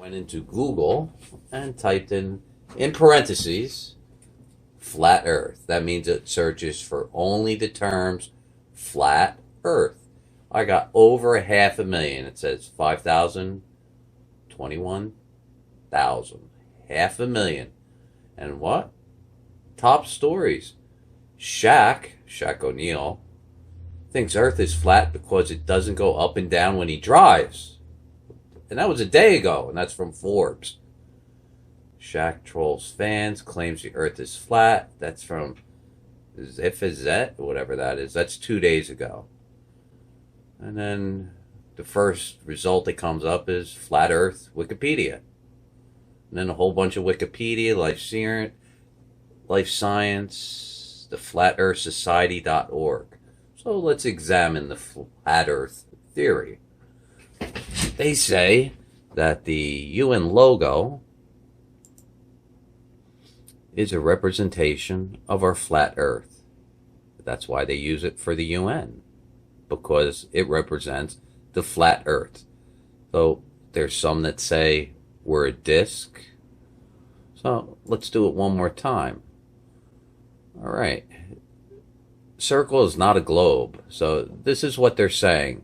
went into Google and typed in parentheses, flat earth. That means it searches for only the terms flat earth. I got over 500,000. It says 5,000, 21,000. 500,000. And what? Top stories. Shaq O'Neal, thinks Earth is flat because it doesn't go up and down when he drives. And that was a day ago, and that's from Forbes. Shaq trolls fans, claims the Earth is flat. That's from Zifazet, whatever that is. That's 2 days ago. And then the first result that comes up is Flat Earth Wikipedia. And then a whole bunch of Wikipedia, Life Science, the Flat Earth Society.org. So let's examine the Flat Earth theory. They say that the UN logo is a representation of our flat Earth. That's why they use it for the UN, because it represents the flat Earth. So there's some that say we're a disc. So let's do it one more time. All right. Circle is not a globe. So this is what they're saying.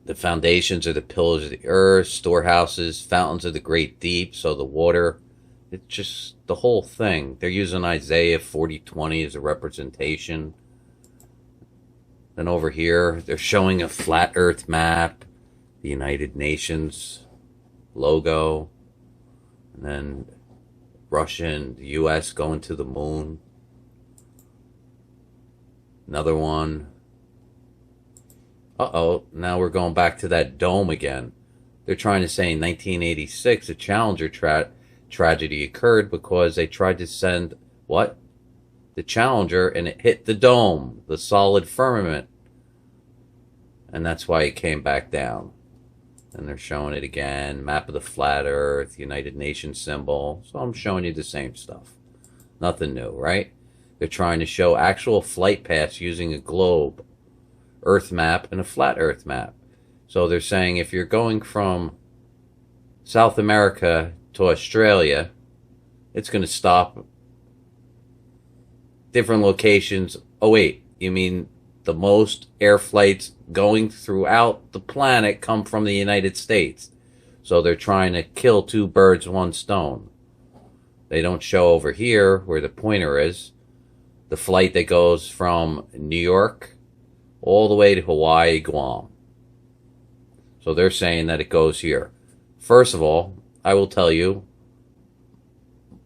The foundations are the pillars of the earth, storehouses, fountains of the great deep. So the water, it's just the whole thing. They're using Isaiah 40:20 as a representation. Then over here, they're showing a flat earth map, the United Nations logo, and then Russia and the US going to the moon. Another one. Now we're going back to that dome again. They're trying to say in 1986 a Challenger tragedy occurred because they tried to send what? The Challenger, and it hit the dome, the solid firmament. And that's why it came back down. And they're showing it again. Map of the flat earth, United Nations symbol. So I'm showing you the same stuff. Nothing new, right? They're trying to show actual flight paths using a globe, earth map, and a flat earth map. So they're saying if you're going from South America to Australia, it's going to stop different locations. Oh wait, you mean the most air flights going throughout the planet come from the United States. So they're trying to kill two birds, one stone. They don't show over here where the pointer is the flight that goes from New York all the way to Hawaii, Guam. So they're saying that it goes here. First of all, I will tell you,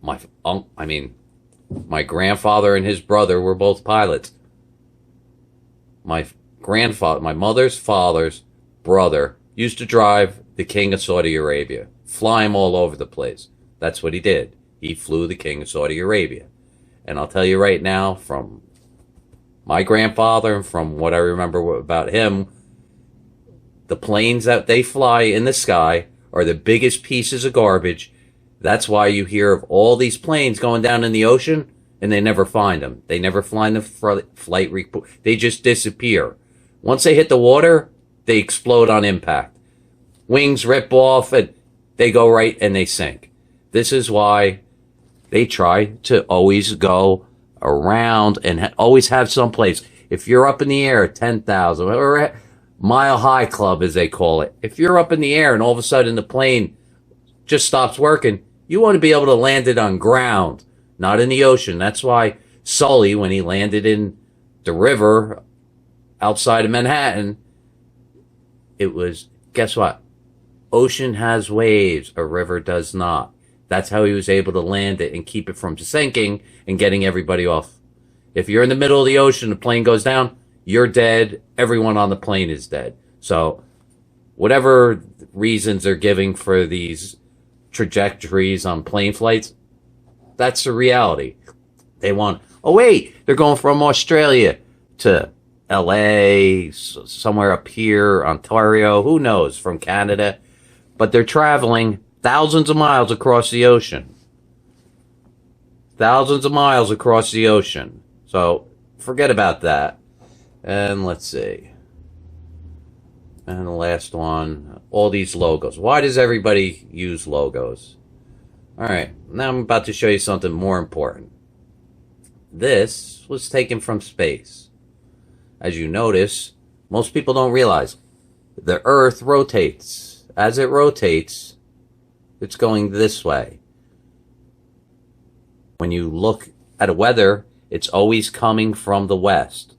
my grandfather and his brother were both pilots. My mother's father's brother used to drive the King of Saudi Arabia, fly him all over the place. That's what he did. He flew the King of Saudi Arabia. And I'll tell you right now, from my grandfather and from what I remember about him, the planes that they fly in the sky are the biggest pieces of garbage. That's why you hear of all these planes going down in the ocean and they never find them. They never find the flight report. They just disappear. Once they hit the water, they explode on impact. Wings rip off and they go right and they sink. This is why they try to always go around and always have some place. If you're up in the air at 10,000 or Mile High Club, as they call it, if you're up in the air and all of a sudden the plane just stops working, you want to be able to land it on ground, not in the ocean. That's why Sully, when he landed in the river outside of Manhattan, it was, guess what? Ocean has waves, a river does not. That's how he was able to land it and keep it from sinking and getting everybody off. If you're in the middle of the ocean, the plane goes down, you're dead. Everyone on the plane is dead. So whatever reasons they're giving for these trajectories on plane flights, that's the reality. They want, oh wait, they're going from Australia to LA, somewhere up here, Ontario, who knows, from Canada. But they're traveling thousands of miles across the ocean. Thousands of miles across the ocean. So forget about that. And let's see. And the last one, all these logos. Why does everybody use logos? All right, now I'm about to show you something more important. This was taken from space. As you notice, most people don't realize the Earth rotates. As it rotates, it's going this way. When you look at a weather, it's always coming from the west.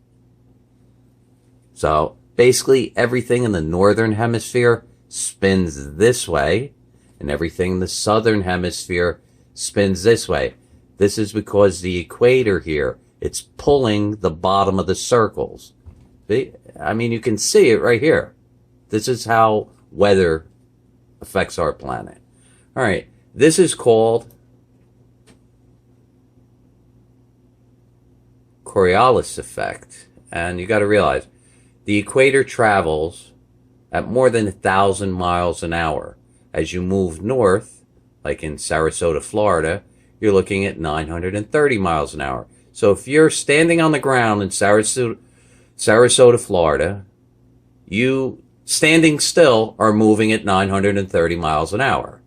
So basically everything in the northern hemisphere spins this way, and everything in the southern hemisphere spins this way. This is because the equator here, it's pulling the bottom of the circles. I mean, you can see it right here. This is how weather affects our planet. All right, this is called Coriolis effect. And you got to realize, the equator travels at more than 1,000 miles an hour. As you move north, like in Sarasota, Florida, you're looking at 930 miles an hour. So if you're standing on the ground in Sarasota, Florida, you standing still are moving at 930 miles an hour.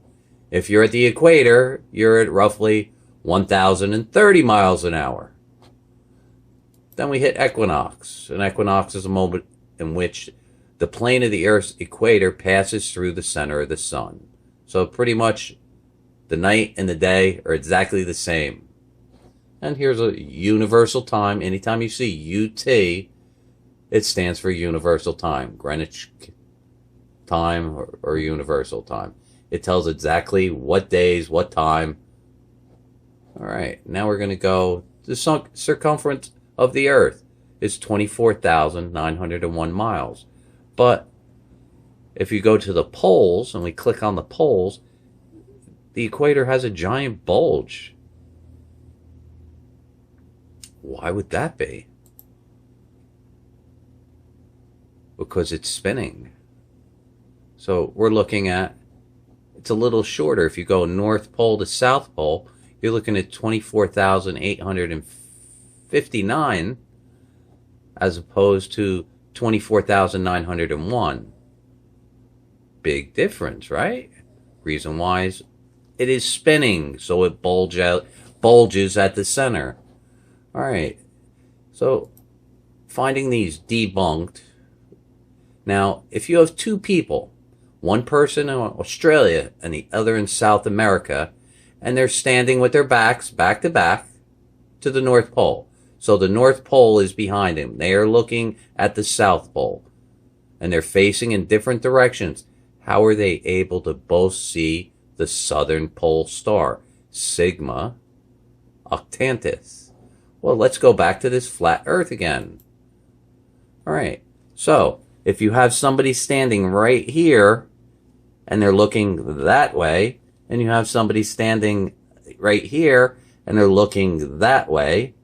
If you're at the equator, you're at roughly 1,030 miles an hour. Then we hit equinox. An equinox is a moment in which the plane of the Earth's equator passes through the center of the sun. So pretty much the night and the day are exactly the same. And here's a universal time. Anytime you see UT, it stands for universal time. Greenwich time or universal time. It tells exactly what days, what time. All right, now we're going to go to the circumference of the Earth is 24,901 miles. But if you go to the poles and we click on the poles, the equator has a giant bulge. Why would that be? Because it's spinning. So we're looking at, it's a little shorter. If you go North Pole to South Pole, you're looking at 24,859 as opposed to 24,901. Big difference, right? Reason why is it is spinning, so it bulges at the center. All right, so finding these debunked. Now, if you have two people, one person in Australia and the other in South America, and they're standing with their backs back to back to the North Pole. So the North Pole is behind them. They are looking at the South Pole, and they're facing in different directions. How are they able to both see the Southern Pole Star, Sigma Octantis? Well, let's go back to this flat Earth again. All right, so if you have somebody standing right here, and they're looking that way, and you have somebody standing right here, and they're looking that way,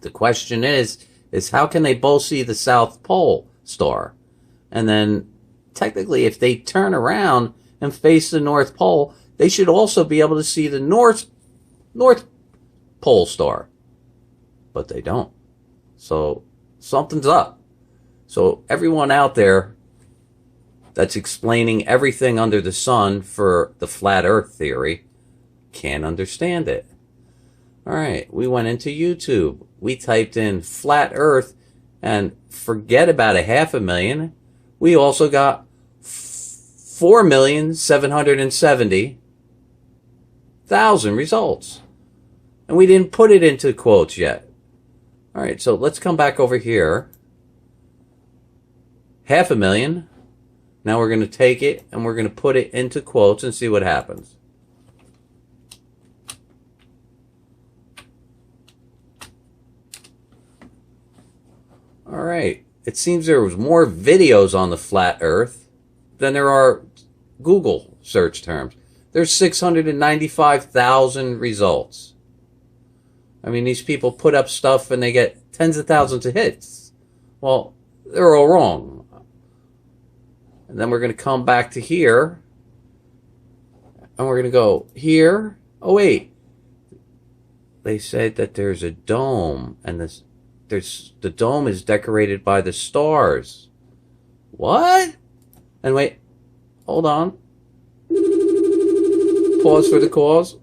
the question is how can they both see the South Pole Star? And then, technically, if they turn around and face the North Pole, they should also be able to see the North Pole Star. But they don't. So, something's up. So, everyone out there that's explaining everything under the sun for the flat Earth theory can't understand it. All right, we went into YouTube. We typed in flat Earth, and forget about 500,000. We also got 4,770,000 results. And we didn't put it into quotes yet. All right, so let's come back over here. 500,000. Now we're going to take it and we're going to put it into quotes and see what happens. All right. It seems there was more videos on the flat Earth than there are Google search terms. There's 695,000 results. I mean, these people put up stuff and they get tens of thousands of hits. Well, they're all wrong. And then we're going to come back to here. And we're going to go here. Oh, wait. They said that there's a dome. And the dome is decorated by the stars. What? And wait, hold on. Pause for the cause.